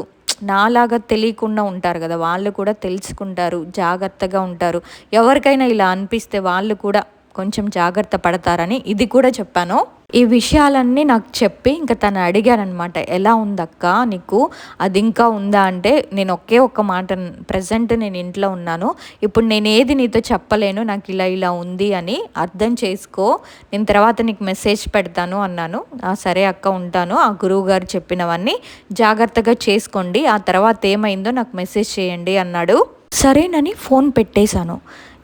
నాలాగా తెలియకుండా ఉంటారు కదా, వాళ్ళు కూడా తెలుసుకుంటారు, జాగ్రత్తగా ఉంటారు. ఎవరికైనా ఇలా అనిపిస్తే వాళ్ళు కూడా కొంచెం జాగ్రత్త పడతారని ఇది కూడా చెప్పాను. ఈ విషయాలన్నీ నాకు చెప్పి ఇంకా తను అడిగారనమాట, ఎలా ఉందక్క నీకు, అది ఇంకా ఉందా అంటే, నేను ఒకే ఒక్క మాట, ప్రజెంట్ నేను ఇంట్లో ఉన్నాను, ఇప్పుడు నేను ఏది నీతో చెప్పలేను, నాకు ఇలా ఇలా ఉంది అని అర్థం చేసుకో, నేను తర్వాత నీకు మెసేజ్ పెడతాను అన్నాను. సరే అక్క ఉంటాను, ఆ గురువు గారు చెప్పినవన్నీ జాగ్రత్తగా చేసుకోండి, ఆ తర్వాత ఏమైందో నాకు మెసేజ్ చేయండి అన్నాడు. సరేనని ఫోన్ పెట్టేశాను.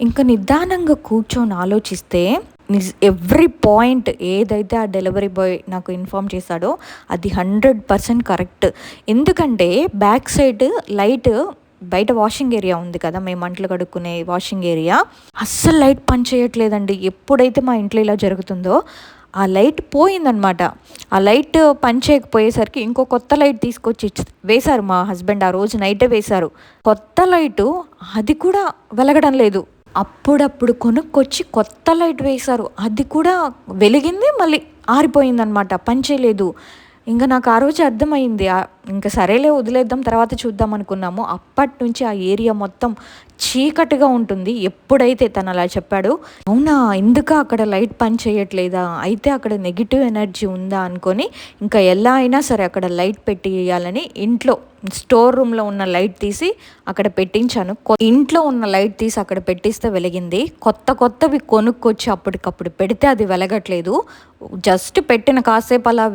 ఇంకా నిదానంగా కూర్చొని ఆలోచిస్తే ఎవ్రీ పాయింట్ ఏదైతే ఆ డెలివరీ బాయ్ నాకు ఇన్ఫామ్ చేశాడో అది 100% కరెక్ట్. ఎందుకంటే బ్యాక్ సైడ్ లైట్, బయట వాషింగ్ ఏరియా ఉంది కదా, మేము అంట్లు కడుక్కునే వాషింగ్ ఏరియా, అస్సలు లైట్ పని చేయట్లేదండి. ఎప్పుడైతే మా ఇంట్లో ఇలా జరుగుతుందో ఆ లైట్ పోయిందనమాట. ఆ లైట్ పని చేయకపోయేసరికి ఇంకో కొత్త లైట్ తీసుకొచ్చి వేశారు మా హస్బెండ్. ఆ రోజు నైటే వేశారు కొత్త లైటు, అది కూడా వెలగడం లేదు. అప్పుడప్పుడు కొనుక్కొచ్చి కొత్త లైట్ వేశారు, అది కూడా వెలిగింది మళ్ళీ ఆరిపోయిందనమాట, పని చేయలేదు. ఇంకా నాకు ఆ రోజు అర్థమైంది, ఇంకా సరేలే వదిలేద్దాం తర్వాత చూద్దాం అనుకున్నాము. అప్పటి నుంచి ఆ ఏరియా మొత్తం చీకటిగా ఉంటుంది. ఎప్పుడైతే తను అలా చెప్పాడు, అవునా ఎందుకు అక్కడ లైట్ పని చేయట్లేదా, అయితే అక్కడ నెగిటివ్ ఎనర్జీ ఉందా అనుకొని ఇంకా ఎలా అయినా సరే అక్కడ లైట్ పెట్టి వేయాలని ఇంట్లో స్టోర్ రూమ్లో ఉన్న లైట్ తీసి అక్కడ పెట్టించాను. ఇంట్లో ఉన్న లైట్ తీసి అక్కడ పెట్టిస్తే వెలిగింది. కొత్తవి కొనుక్కొచ్చి అప్పటికప్పుడు పెడితే అది వెలగట్లేదు. జస్ట్ పెట్టిన కాసేపు అలా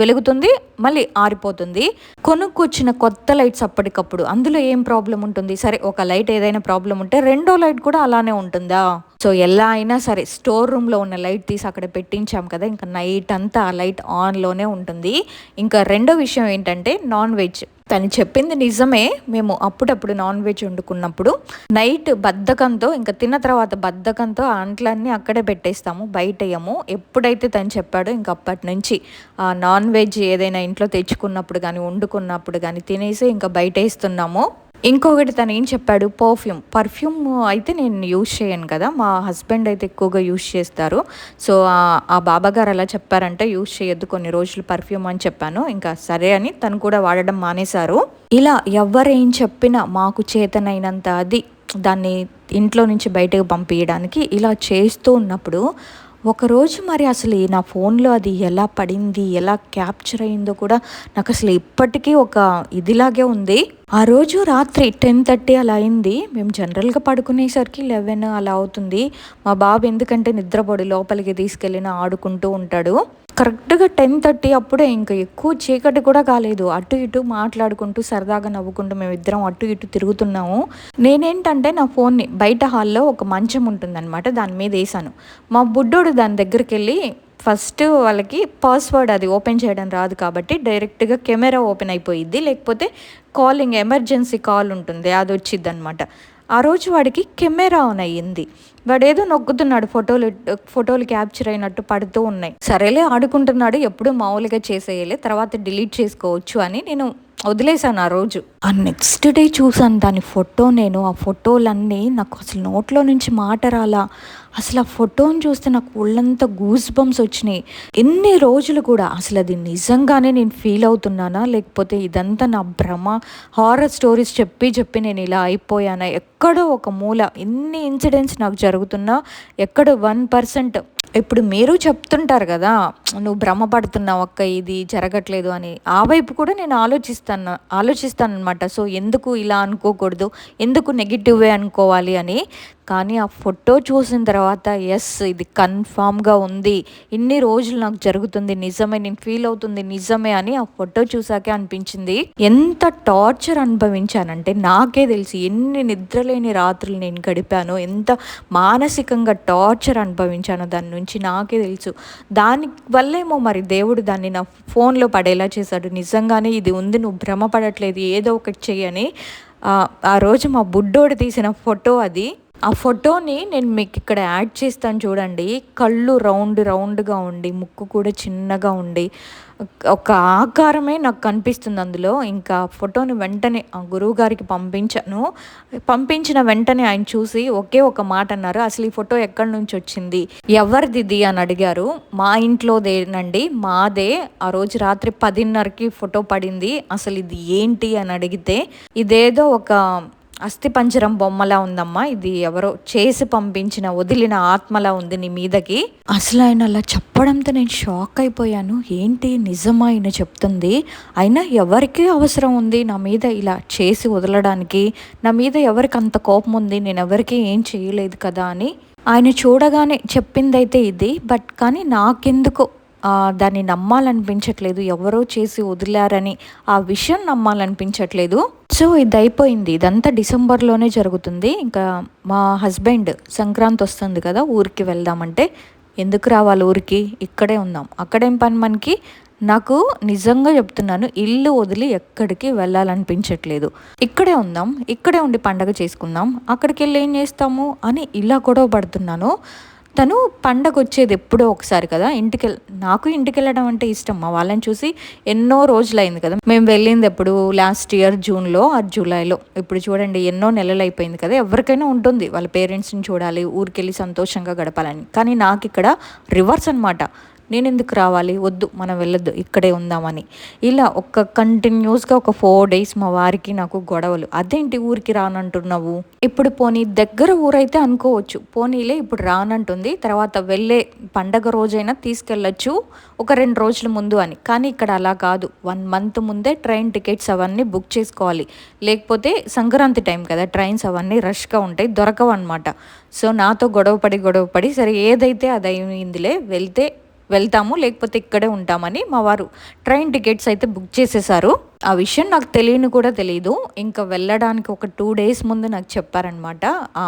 వెలుగుతుంది, మళ్ళీ ఆరిపోతుంది. కొనుక్కొచ్చిన కొత్త లైట్స్ అప్పటికప్పుడు అందులో ఏం ప్రాబ్లం ఉంటుంది? సరే ఒక లైట్ ఏదైనా ప్రాబ్లం ఉంటే రెండో లైట్ కూడా అలానే ఉంటుందా? సో ఎలా అయినా సరే స్టోర్ రూమ్లో ఉన్న లైట్ తీసి అక్కడ పెట్టించాం కదా, ఇంకా నైట్ అంతా ఆ లైట్ ఆన్లోనే ఉంటుంది. ఇంకా రెండో విషయం ఏంటంటే నాన్ వెజ్. తను చెప్పింది నిజమే. మేము అప్పుడప్పుడు నాన్ వెజ్ వండుకున్నప్పుడు నైట్ బద్ధకంతో, ఇంకా తిన్న తర్వాత బద్ధకంతో అంట్లన్నీ అక్కడే పెట్టేస్తాము, బయట వేయము. ఎప్పుడైతే తను చెప్పాడో ఇంక అప్పటి నుంచి నాన్ వెజ్ ఏదైనా ఇంట్లో తెచ్చుకున్నప్పుడు కానీ వండుకున్నప్పుడు కానీ తినేసి ఇంకా బయట వేస్తున్నాము. ఇంకొకటి తను ఏం చెప్పాడు, పర్ఫ్యూమ్ అయితే నేను యూజ్ చేయను కదా, మా హస్బెండ్ అయితే ఎక్కువగా యూజ్ చేస్తారు. సో ఆ బాబాగారు అలా చెప్పారంటే యూజ్ చేయొద్దు కొన్ని రోజులు పర్ఫ్యూమ్ అని చెప్పాను. ఇంకా సరే అని తను కూడా వాడడం మానేశారు. ఇలా ఎవరేం చెప్పినా మాకు చేతనైనంత అది దాన్ని ఇంట్లో నుంచి బయటకు పంపించడానికి ఇలా చేస్తూ ఉన్నప్పుడు ఒకరోజు మరి అసలు నా ఫోన్లో అది ఎలా పడింది, ఎలా క్యాప్చర్ అయిందో కూడా నాకు అసలు ఇప్పటికీ ఒక ఇదిలాగే ఉంది. ఆ రోజు రాత్రి 10:30 అలా అయింది. మేము జనరల్గా పడుకునేసరికి 11 అలా అవుతుంది. మా బాబు ఎందుకంటే నిద్రపడి లోపలికి తీసుకెళ్ళిన ఆడుకుంటూ ఉంటాడు. కరెక్ట్గా 10:30 అప్పుడే, ఇంకా ఎక్కువ చీకటి కూడా కాలేదు, అటు ఇటు మాట్లాడుకుంటూ సరదాగా నవ్వుకుంటూ మేమిద్దరం అటు ఇటు తిరుగుతున్నాము. నేనేంటంటే నా ఫోన్ని బయట హాల్లో ఒక మంచం ఉంటుందన్నమాట, దాని మీద వేసాను. మా బుడ్డోడు దాని దగ్గరికి వెళ్ళి ఫస్ట్ వాళ్ళకి పాస్వర్డ్ అది ఓపెన్ చేయడం రాదు కాబట్టి డైరెక్ట్గా కెమెరా ఓపెన్ అయిపోయిద్ది, లేకపోతే కాలింగ్ ఎమర్జెన్సీ కాల్ ఉంటుంది అది వచ్చిద్ది అనమాట. ఆ రోజు వాడికి కెమెరా ఆన్ అయ్యింది. వాడు ఏదో నొక్కుతున్నాడు, ఫోటోలు క్యాప్చర్ అయినట్టు పడుతూ ఉన్నాయి. సరేలే ఆడుకుంటున్నాడు, ఎప్పుడు మామూలుగా చేసేయలే, తర్వాత డిలీట్ చేసుకోవచ్చు అని నేను వదిలేశాను ఆ రోజు. ఆ నెక్స్ట్ డే చూసాను దాని ఫోటో. నేను ఆ ఫోటోలన్నీ నాకు అసలు నోట్లో నుంచి మాట రాలా. అసలు ఆ ఫోటోని చూస్తే నాకు ఒళ్ళంతా గూస్ బంప్స్ వచ్చినాయి. ఎన్ని రోజులు కూడా అసలు అది నిజంగానే నేను ఫీల్ అవుతున్నానా, లేకపోతే ఇదంతా నా భ్రమ, హారర్ స్టోరీస్ చెప్పి నేను ఇలా అయిపోయానా, ఎక్కడో ఒక మూల ఎన్ని ఇన్సిడెంట్స్ నాకు జరుగుతున్నా ఎక్కడో 1%. ఇప్పుడు మీరు చెప్తుంటారు కదా, నువ్వు భ్రమపడుతున్నావు అక్క, ఇది జరగట్లేదు అని. ఆ వైపు కూడా నేను ఆలోచిస్తానమాట. సో ఎందుకు ఇలా అనుకోకూడదు, ఎందుకు నెగిటివే అనుకోవాలి అని. కానీ ఆ ఫోటో చూసిన తర్వాత ఎస్ ఇది కన్ఫామ్గా ఉంది, ఇన్ని రోజులు నాకు జరుగుతుంది నిజమే, నేను ఫీల్ అవుతుంది నిజమే అని ఆ ఫోటో చూసాకే అనిపించింది. ఎంత టార్చర్ అనుభవించానంటే నాకే తెలిసి, ఎన్ని నిద్రలేని రాత్రులు నేను గడిపానో, ఎంత మానసికంగా టార్చర్ అనుభవించానో దాని నుంచి నాకే తెలుసు. దానివల్లేమో మరి దేవుడు దాన్ని నా ఫోన్లో పడేలా చేశాడు. నిజంగానే ఇది ఉంది, నువ్వు భ్రమపడట్లేదు, ఏదో ఒకటి చెయ్యని. ఆ రోజు మా బుడ్డోడు తీసిన ఫోటో అది. ఆ ఫోటోని నేను మీకు ఇక్కడ యాడ్ చేస్తాను చూడండి. కళ్ళు రౌండ్గా ఉండి, ముక్కు కూడా చిన్నగా ఉండి, ఒక ఆకారమే నాకు కనిపిస్తుంది అందులో. ఇంకా ఫోటోని వెంటనే ఆ గురువు గారికి పంపించిన వెంటనే ఆయన చూసి ఒకే ఒక మాట అన్నారు, అసలు ఈ ఫోటో ఎక్కడి నుంచి వచ్చింది, ఎవరిది అని అడిగారు. మా ఇంట్లోదేనండి, మాదే. ఆ రోజు రాత్రి 10:30కి ఫోటో పడింది, అసలు ఇది ఏంటి అని అడిగితే ఇదేదో ఒక అస్థిపంజరం బొమ్మలా ఉందమ్మా, ఇది ఎవరో చేసి పంపించిన వదిలిన ఆత్మలా ఉంది నీ మీదకి. అసలు ఆయన అలా చెప్పడంతో నేను షాక్ అయిపోయాను. ఏంటి నిజమా ఆయన చెప్తుంది? అయినా ఎవరికి అవసరం ఉంది నా మీద ఇలా చేసి వదలడానికి? నా మీద ఎవరికి అంత కోపం ఉంది? నేను ఎవరికి ఏం చేయలేదు కదా అని ఆయన చూడగానే చెప్పిందైతే ఇది. బట్ కానీ నాకెందుకో దాన్ని నమ్మాలనిపించట్లేదు. ఎవరో చేసి వదిలారని ఆ విషయం నమ్మాలనిపించట్లేదు. సో ఇది అయిపోయింది. ఇదంతా డిసెంబర్లోనే జరుగుతుంది. ఇంకా మా హస్బెండ్ సంక్రాంతి వస్తుంది కదా, ఊరికి వెళ్దామంటే ఎందుకు రావాలి ఊరికి, ఇక్కడే ఉందాం. అక్కడేం పని మనకి? నాకు నిజంగా చెప్తున్నాను, ఇల్లు వదిలి ఎక్కడికి వెళ్ళాలనిపించట్లేదు. ఇక్కడే ఉందాం, ఇక్కడే ఉండి పండగ చేసుకుందాం, అక్కడికి వెళ్ళి ఏం చేస్తాము అని ఇలా గొడవ పడుతున్నాను. తను పండగ వచ్చేది ఎప్పుడో ఒకసారి కదా, నాకు ఇంటికి వెళ్ళడం అంటే ఇష్టం. మా వాళ్ళని చూసి ఎన్నో రోజులైంది కదా, మేము వెళ్ళింది ఎప్పుడు లాస్ట్ ఇయర్ జూన్లో ఆ జూలైలో. ఇప్పుడు చూడండి ఎన్నో నెలలు అయిపోయింది కదా. ఎవరికైనా ఉంటుంది వాళ్ళ పేరెంట్స్ని చూడాలి, ఊరికెళ్ళి సంతోషంగా గడపాలని. కానీ నాకు ఇక్కడ రివర్స్ అనమాట. నేను ఎందుకు రావాలి, వద్దు మనం వెళ్ళొద్దు, ఇక్కడే ఉందామని. ఇలా కంటిన్యూస్గా ఒక 4 days మా వారికి నాకు గొడవలు. అదేంటి ఊరికి రానంటున్నావు? ఇప్పుడు పోనీ దగ్గర ఊరైతే అనుకోవచ్చు, పోనీలే ఇప్పుడు రానంటుంది, తర్వాత వెళ్ళే పండగ రోజైనా తీసుకెళ్ళచ్చు ఒక 2 రోజుల ముందు అని. కానీ ఇక్కడ అలా కాదు, 1 month ముందే ట్రైన్ టికెట్స్ అవన్నీ బుక్ చేసుకోవాలి. లేకపోతే సంక్రాంతి టైం కదా, ట్రైన్స్ అవన్నీ రష్గా ఉంటాయి, దొరకవు అనమాట. సో నాతో గొడవపడి సరే ఏదైతే అది అయిందిలే, వెళ్తాము లేకపోతే ఇక్కడే ఉంటామని మా వారు ట్రైన్ టికెట్స్ అయితే బుక్ చేసేసారు. ఆ విషయం నాకు కూడా తెలియదు. ఇంకా వెళ్ళడానికి ఒక 2 days ముందు నాకు చెప్పారనమాట.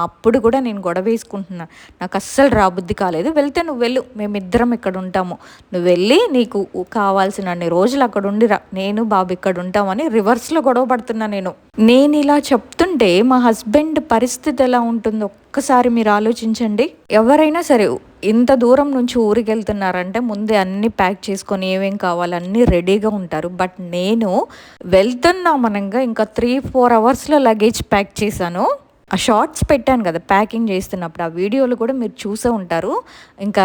అప్పుడు కూడా నేను గొడవ వేసుకుంటున్నాను, నాకు అస్సలు రాబుద్ధి కాలేదు. వెళ్తే నువ్వు వెళ్ళు, మేమిద్దరం ఇక్కడ ఉంటాము, నువ్వు వెళ్ళి నీకు కావాల్సిన అన్ని రోజులు అక్కడ ఉండిరా, నేను బాబు ఇక్కడ ఉంటామని రివర్స్లో గొడవ పడుతున్నా. నేను ఇలా చెప్తుంటే మా హస్బెండ్ పరిస్థితి ఎలా ఉంటుందో ఒక్కసారి మీరు ఆలోచించండి. ఎవరైనా సరే ఇంత దూరం నుంచి ఊరికి వెళ్తున్నారంటే ముందే అన్నీ ప్యాక్ చేసుకొని ఏమేం కావాలి అన్నీ రెడీగా ఉంటారు. బట్ నేను వెళ్తున్నామనగా ఇంకా 3-4 hours లగేజ్ ప్యాక్ చేశాను. ఆ షార్ట్స్ పెట్టాను కదా ప్యాకింగ్ చేస్తున్నప్పుడు, ఆ వీడియోలు కూడా మీరు చూసే ఉంటారు. ఇంకా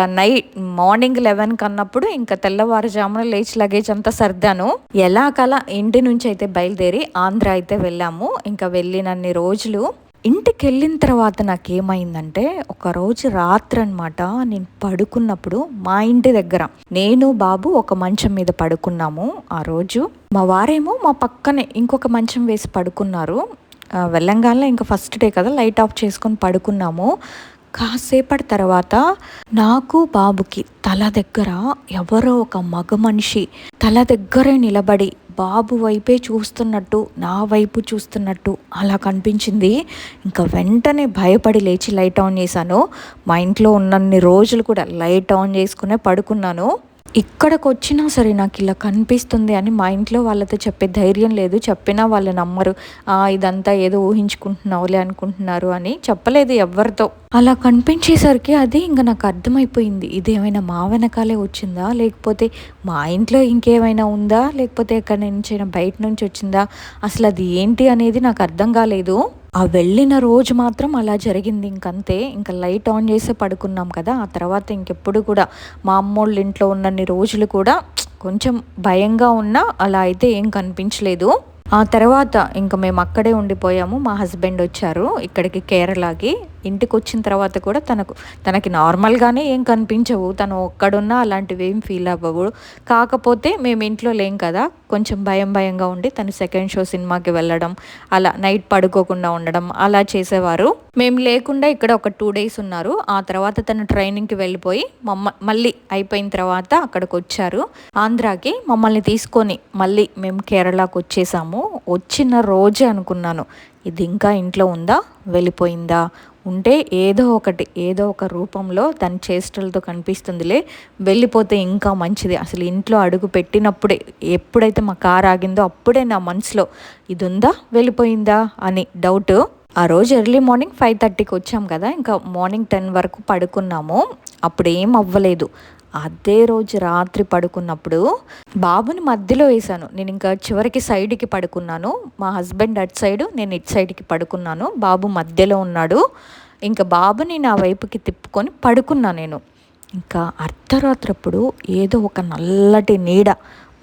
మార్నింగ్ 11 అన్నప్పుడు ఇంకా తెల్లవారుజామున లేచి లగేజ్ అంతా సర్దాను. ఎలాగలా ఇంటి నుంచి అయితే బయలుదేరి ఆంధ్ర అయితే వెళ్ళాము. ఇంకా వెళ్ళినన్ని రోజులు ఇంటికి వెళ్ళిన తర్వాత నాకేమైందంటే, ఒకరోజు రాత్రి అనమాట నేను పడుకున్నప్పుడు మా ఇంటి దగ్గర నేను బాబు ఒక మంచం మీద పడుకున్నాము. ఆ రోజు మా వారేమో మా పక్కనే ఇంకొక మంచం వేసి పడుకున్నారు. వెళ్ళంగానే ఇంకా ఫస్ట్ డే కదా, లైట్ ఆఫ్ చేసుకొని పడుకున్నాము. కాసేపటి తర్వాత నాకు బాబుకి తల దగ్గర ఎవరో ఒక మగ మనిషి తల దగ్గరే నిలబడి బాబు వైపే చూస్తున్నట్టు, నా వైపు చూస్తున్నట్టు అలా కనిపించింది. ఇంకా వెంటనే భయపడి లేచి లైట్ ఆన్ చేశాను. మా ఇంట్లో ఉన్నన్ని రోజులు కూడా లైట్ ఆన్ చేసుకునే పడుకున్నాను. ఇక్కడికి వచ్చినా సరే నాకు ఇలా కనిపిస్తుంది అని మా ఇంట్లో వాళ్ళతో చెప్పే ధైర్యం లేదు. చెప్పినా వాళ్ళు నమ్మరు. ఇదంతా ఏదో ఊహించుకుంటున్నావులే అనుకుంటున్నారు అని చెప్పలేదు ఎవరితో. అలా కనిపించేసరికి అది ఇంకా నాకు అర్థమైపోయింది, ఇదేమైనా మా వెనకాలే వచ్చిందా, లేకపోతే మా ఇంట్లో ఇంకేమైనా ఉందా, లేకపోతే ఎక్కడి నుంచైనా బయట నుంచి వచ్చిందా, అసలు అది ఏంటి అనేది నాకు అర్థం కాలేదు. ఆ వెళ్ళిన రోజు మాత్రం అలా జరిగింది. ఇంకంతే, ఇంకా లైట్ ఆన్ చేసి పడుకున్నాం కదా. ఆ తర్వాత ఇంకెప్పుడు కూడా మా అమ్మోళ్ళ ఇంట్లో ఉన్నన్ని రోజులు కూడా కొంచెం భయంగా ఉన్నా అలా అయితే ఏం కనిపించలేదు. ఆ తర్వాత ఇంకా మేము అక్కడే ఉండిపోయాము. మా హస్బెండ్ వచ్చారు ఇక్కడికి కేరళకి. ఇంటికి వచ్చిన తర్వాత కూడా తనకి నార్మల్గానే ఏం కనిపించవు, తను ఒక్కడున్నా అలాంటివి ఏం ఫీల్ అవ్వవు. కాకపోతే మేము ఇంట్లో లేం కదా, కొంచెం భయంగా ఉండి తను సెకండ్ షో సినిమాకి వెళ్ళడం, అలా నైట్ పడుకోకుండా ఉండడం అలా చేసేవారు. మేము లేకుండా ఇక్కడ ఒక 2 days ఉన్నారు. ఆ తర్వాత తను ట్రైనింగ్కి వెళ్ళిపోయి మళ్ళీ అయిపోయిన తర్వాత అక్కడికి వచ్చారు ఆంధ్రాకి. మమ్మల్ని తీసుకొని మళ్ళీ మేము కేరళకు వచ్చేసాము. వచ్చిన రోజే అనుకున్నాను, ఇది ఇంకా ఇంట్లో ఉందా, వెళ్ళిపోయిందా, ఉంటే ఏదో ఒక రూపంలో తన చేష్టలతో కనిపిస్తుందిలే, వెళ్ళిపోతే ఇంకా మంచిది. అసలు ఇంట్లో అడుగు పెట్టినప్పుడే, ఎప్పుడైతే మా కారు ఆగిందో అప్పుడే నా మనసులో ఇది ఉందా, వెళ్ళిపోయిందా అని డౌట్. ఆ రోజు ఎర్లీ మార్నింగ్ 5:30కి వచ్చాం కదా, ఇంకా మార్నింగ్ 10 వరకు పడుకున్నాము. అప్పుడు ఏం అవ్వలేదు. అదే రోజు రాత్రి పడుకున్నప్పుడు బాబుని మధ్యలో వేసాను. నేను ఇంకా చివరికి సైడ్కి పడుకున్నాను. మా హస్బెండ్ అటు సైడు, నేను ఇటు సైడ్కి పడుకున్నాను. బాబు మధ్యలో ఉన్నాడు. ఇంకా బాబుని నా వైపుకి తిప్పుకొని పడుకున్నా నేను. ఇంకా అర్ధరాత్రప్పుడు ఏదో ఒక నల్లటి నీడ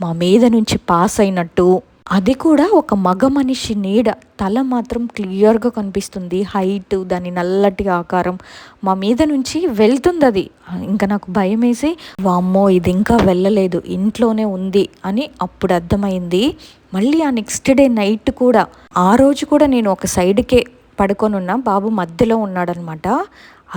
మా మీద నుంచి పాస్ అయినట్టు అది కూడా ఒక మగ మనిషి నీడ, తల మాత్రం క్లియర్గా కనిపిస్తుంది, హైట్, దాని నల్లటి ఆకారం మా మీద నుంచి వెళ్తుంది అది. ఇంకా నాకు భయం వేసి వామ్మో ఇది ఇంకా వెళ్ళలేదు, ఇంట్లోనే ఉంది అని అప్పుడు అర్థమైంది. మళ్ళీ ఆ నెక్స్ట్ డే నైట్ కూడా, ఆ రోజు కూడా నేను ఒక సైడ్కే పడుకొని ఉన్నా, బాబు మధ్యలో ఉన్నాడనమాట.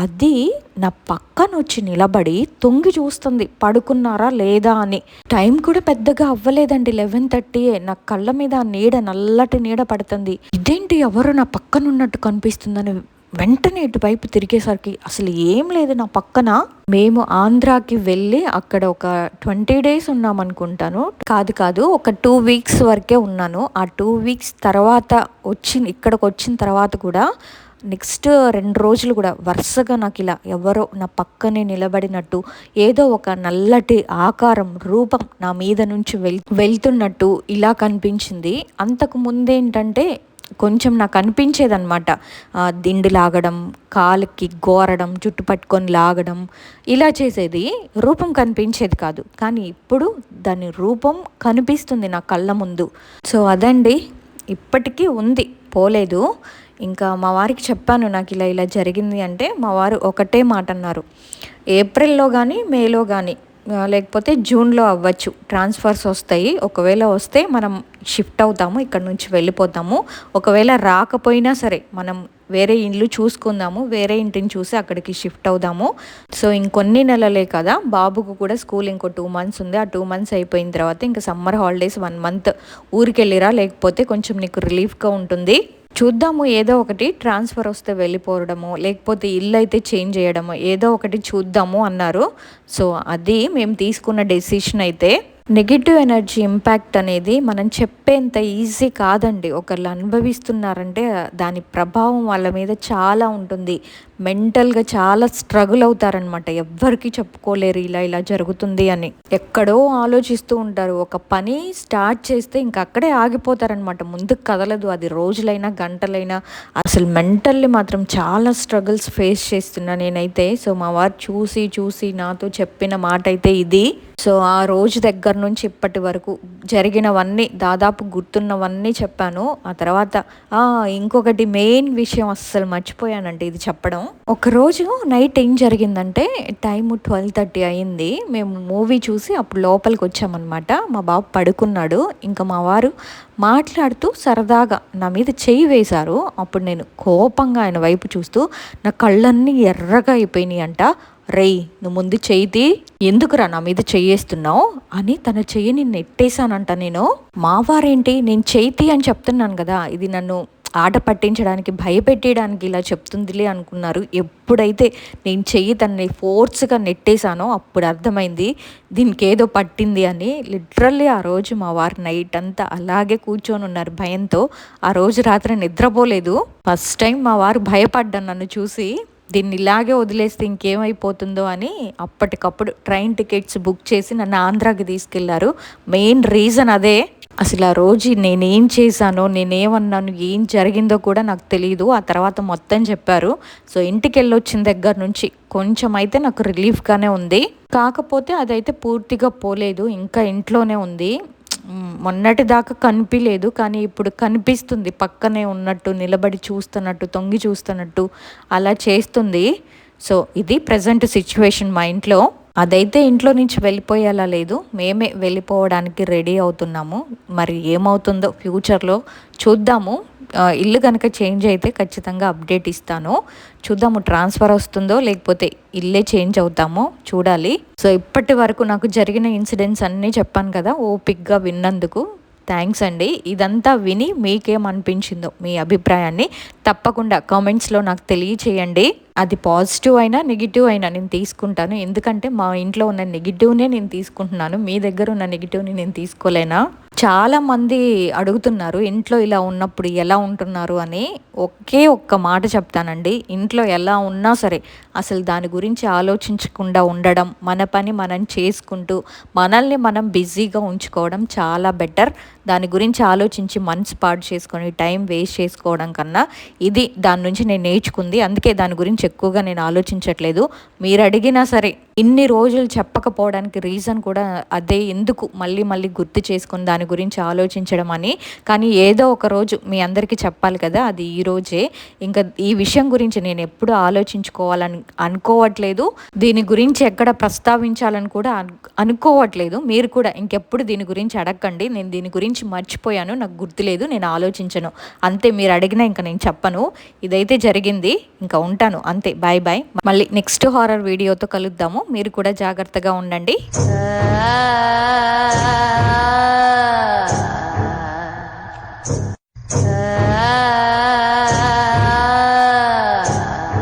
అది నా పక్కన వచ్చి నిలబడి తొంగి చూస్తుంది పడుకున్నారా లేదా అని. టైం కూడా పెద్దగా అవ్వలేదండి, 11:30. నా కళ్ళ మీద ఆ నీడ, నల్లటి నీడ పడుతుంది. ఇదేంటి ఎవరు నా పక్కన ఉన్నట్టు కనిపిస్తుందని వెంటనే ఇటువైపు తిరిగేసరికి అసలు ఏం లేదు నా పక్కన. మేము ఆంధ్రాకి వెళ్ళి అక్కడ ఒక 20 days ఉన్నామనుకుంటాను. కాదు ఒక 2 weeks వరకే ఉన్నాను. ఆ 2 weeks తర్వాత ఇక్కడికి వచ్చిన తర్వాత కూడా నెక్స్ట్ 2 రోజులు కూడా వరుసగా నాకు ఇలా ఎవరో నా పక్కనే నిలబడినట్టు, ఏదో ఒక నల్లటి ఆకారం, రూపం నా మీద నుంచి వెళ్తున్నట్టు ఇలా కనిపించింది. అంతకు ముందేంటంటే కొంచెం నాకు అనిపించేదన్నమాట, దిండు లాగడం, కాలుకి గోరడం, జుట్టు పట్టుకొని లాగడం, ఇలా చేసేది. రూపం కనిపించేది కాదు, కానీ ఇప్పుడు దాని రూపం కనిపిస్తుంది నా కళ్ళ ముందు. సో అదండి, ఇప్పటికీ ఉంది, పోలేదు. ఇంకా మా వారికి చెప్పాను నాకు ఇలా ఇలా జరిగింది అంటే, మా వారు ఒకటే మాట అన్నారు, ఏప్రిల్లో కానీ మేలో కానీ లేకపోతే జూన్లో అవ్వచ్చు, ట్రాన్స్ఫర్స్ వస్తాయి, ఒకవేళ వస్తే మనం షిఫ్ట్ అవుతాము, ఇక్కడ నుంచి వెళ్ళిపోతాము. ఒకవేళ రాకపోయినా సరే మనం వేరే ఇల్లు చూసుకుందాము, వేరే ఇంటిని చూసి అక్కడికి షిఫ్ట్ అవుదాము. సో ఇంకొన్ని నెలలే కదా, బాబుకు కూడా స్కూల్ ఇంకో 2 months ఉంది. ఆ 2 months అయిపోయిన తర్వాత ఇంకా సమ్మర్ హాలిడేస్ 1 month ఊరికి వెళ్ళిరా, లేకపోతే కొంచెం నీకు రిలీఫ్గా ఉంటుంది, చూద్దాము, ఏదో ఒకటి ట్రాన్స్ఫర్ వస్తే వెళ్ళిపోవడము, లేకపోతే ఇల్లు అయితే చేంజ్ చేయడము, ఏదో ఒకటి చూద్దాము అన్నారు. సో అది మేము తీసుకున్న డెసిషన్. అయితే నెగిటివ్ ఎనర్జీ ఇంపాక్ట్ అనేది మనం చెప్పేంత ఈజీ కాదండి. ఒకళ్ళు అనుభవిస్తున్నారంటే దాని ప్రభావం వాళ్ళ మీద చాలా ఉంటుంది. మెంటల్గా చాలా స్ట్రగుల్ అవుతారనమాట. ఎవ్వరికి చెప్పుకోలేరు ఇలా ఇలా జరుగుతుంది అని. ఎక్కడో ఆలోచిస్తూ ఉంటారు. ఒక పని స్టార్ట్ చేస్తే ఇంక అక్కడే ఆగిపోతారనమాట, ముందుకు కదలదు. అది రోజులైనా గంటలైనా. అసలు మెంటల్లీ మాత్రం చాలా స్ట్రగుల్స్ ఫేస్ చేస్తున్నా నేనైతే. సో మా వారు చూసి నాతో చెప్పిన మాట అయితే ఇది. సో ఆ రోజు దగ్గర నుంచి ఇప్పటి వరకు జరిగినవన్నీ, దాదాపు గుర్తున్నవన్నీ చెప్పాను. ఆ తర్వాత ఇంకొకటి మెయిన్ విషయం అస్సలు మర్చిపోయానంటే ఇది చెప్పడం. ఒకరోజు నైట్ ఏం జరిగిందంటే, టైము 12:30 అయింది. మేము మూవీ చూసి అప్పుడు లోపలికి వచ్చామన్నమాట. మా బాబు పడుకున్నాడు. ఇంకా మా వారు మాట్లాడుతూ సరదాగా నా మీద చెయ్యి వేశారు. అప్పుడు నేను కోపంగా ఆయన వైపు చూస్తూ, నా కళ్ళన్నీ ఎర్రగా అయిపోయినాయి అంట. రేయ్, నువ్వు ముందు చెయ్యి, ఎందుకురా నా మీద చెయ్యేస్తున్నావు అని తన చెయ్యిని నెట్టేశానంట నేను. మా వారేంటి, నేను చెయ్యి అని చెప్తున్నాను కదా, ఇది నన్ను ఆట పట్టించడానికి, భయపెట్టడానికి ఇలా చెప్తుందిలే అనుకున్నారు. ఎప్పుడైతే నేను చెయ్యి తనని ఫోర్స్గా నెట్టేశానో అప్పుడు అర్థమైంది దీనికి ఏదో పట్టింది అని. లిటరల్లీ ఆ రోజు మా వారు నైట్ అంతా అలాగే కూర్చొని ఉన్నారు భయంతో. ఆ రోజు రాత్రి నిద్రపోలేదు. ఫస్ట్ టైం మా వారు భయపడ్డాను నన్ను చూసి, దీన్ని ఇలాగే వదిలేస్తే ఇంకేమైపోతుందో అని. అప్పటికప్పుడు ట్రైన్ టికెట్స్ బుక్ చేసి నన్ను ఆంధ్రాకి తీసుకెళ్లారు. మెయిన్ రీజన్ అదే. అసలు ఆ రోజు నేనేం చేశానో, నేనేమన్నాను, ఏం జరిగిందో కూడా నాకు తెలియదు. ఆ తర్వాత మొత్తం చెప్పారు. సో ఇంటికి వెళ్ళొచ్చిన దగ్గర నుంచి కొంచెం అయితే నాకు రిలీఫ్గానే ఉంది. కాకపోతే అదైతే పూర్తిగా పోలేదు, ఇంకా ఇంట్లోనే ఉంది. మొన్నటి దాకా కనిపించలేదు, కానీ ఇప్పుడు కనిపిస్తుంది, పక్కనే ఉన్నట్టు, నిలబడి చూస్తున్నట్టు, తొంగి చూస్తున్నట్టు అలా చేస్తుంది. సో ఇది ప్రజెంట్ సిచ్యువేషన్ మా ఇంట్లో. అదైతే ఇంట్లో నుంచి వెళ్ళిపోయేలా లేదు, మేమే వెళ్ళిపోవడానికి రెడీ అవుతున్నాము. మరి ఏమవుతుందో ఫ్యూచర్లో చూద్దాము. ఇల్లు కనుక చేంజ్ అయితే ఖచ్చితంగా అప్డేట్ ఇస్తాను. చూద్దాము, ట్రాన్స్ఫర్ వస్తుందో లేకపోతే ఇల్లే చేంజ్ అవుతామో చూడాలి. సో ఇప్పటి వరకు నాకు జరిగిన ఇన్సిడెంట్స్ అన్నీ చెప్పాను కదా, ఓపిక్గా విన్నందుకు థ్యాంక్స్ అండి. ఇదంతా విని మీకేమనిపించిందో మీ అభిప్రాయాన్ని తప్పకుండా కామెంట్స్లో నాకు తెలియచేయండి. అది పాజిటివ్ అయినా నెగిటివ్ అయినా నేను తీసుకుంటాను. ఎందుకంటే మా ఇంట్లో ఉన్న నెగిటివ్నే నేను తీసుకుంటున్నాను, మీ దగ్గర ఉన్న నెగిటివ్ని నేను తీసుకోలేనా. చాలామంది అడుగుతున్నారు ఇంట్లో ఇలా ఉన్నప్పుడు ఎలా ఉంటున్నారు అని. ఒకే ఒక్క మాట చెప్తానండి, ఇంట్లో ఎలా ఉన్నా సరే అసలు దాని గురించి ఆలోచించకుండా ఉండడం, మన పని మనం చేసుకుంటూ మనల్ని మనం బిజీగా ఉంచుకోవడం చాలా బెటర్. దాని గురించి ఆలోచించి మనసు పాడు చేసుకొని టైం వేస్ట్ చేసుకోవడం కన్నా ఇది దాని నుంచి నేను నేర్చుకుంది. అందుకే దాని గురించి ఎక్కువగా నేను ఆలోచించట్లేదు. మీరు అడిగినా సరే ఇన్ని రోజులు చెప్పకపోవడానికి రీజన్ కూడా అదే, ఎందుకు మళ్ళీ మళ్ళీ గుర్తు చేసుకుని దాని గురించి ఆలోచించడం అని. కానీ ఏదో ఒక రోజు మీ అందరికీ చెప్పాలి కదా, అది ఈ రోజే. ఇంకా ఈ విషయం గురించి నేను ఎప్పుడు ఆలోచించుకోవాలని అనుకోవట్లేదు, దీని గురించి ఎక్కడ ప్రస్తావించాలని కూడా అనుకోవట్లేదు. మీరు కూడా ఇంకెప్పుడు దీని గురించి అడగండి. నేను దీని గురించి మర్చిపోయాను, నాకు గుర్తులేదు, నేను ఆలోచించను అంతే. మీరు అడిగినా ఇంకా నేను చెప్పను. ఇదైతే జరిగింది, ఇంకా ఉంటాను అంతే. Bye bye. మళ్ళీ నెక్స్ట్ హారర్ వీడియోతో కలుద్దాము. మీరు కూడా జాగ్రత్తగా ఉండండి.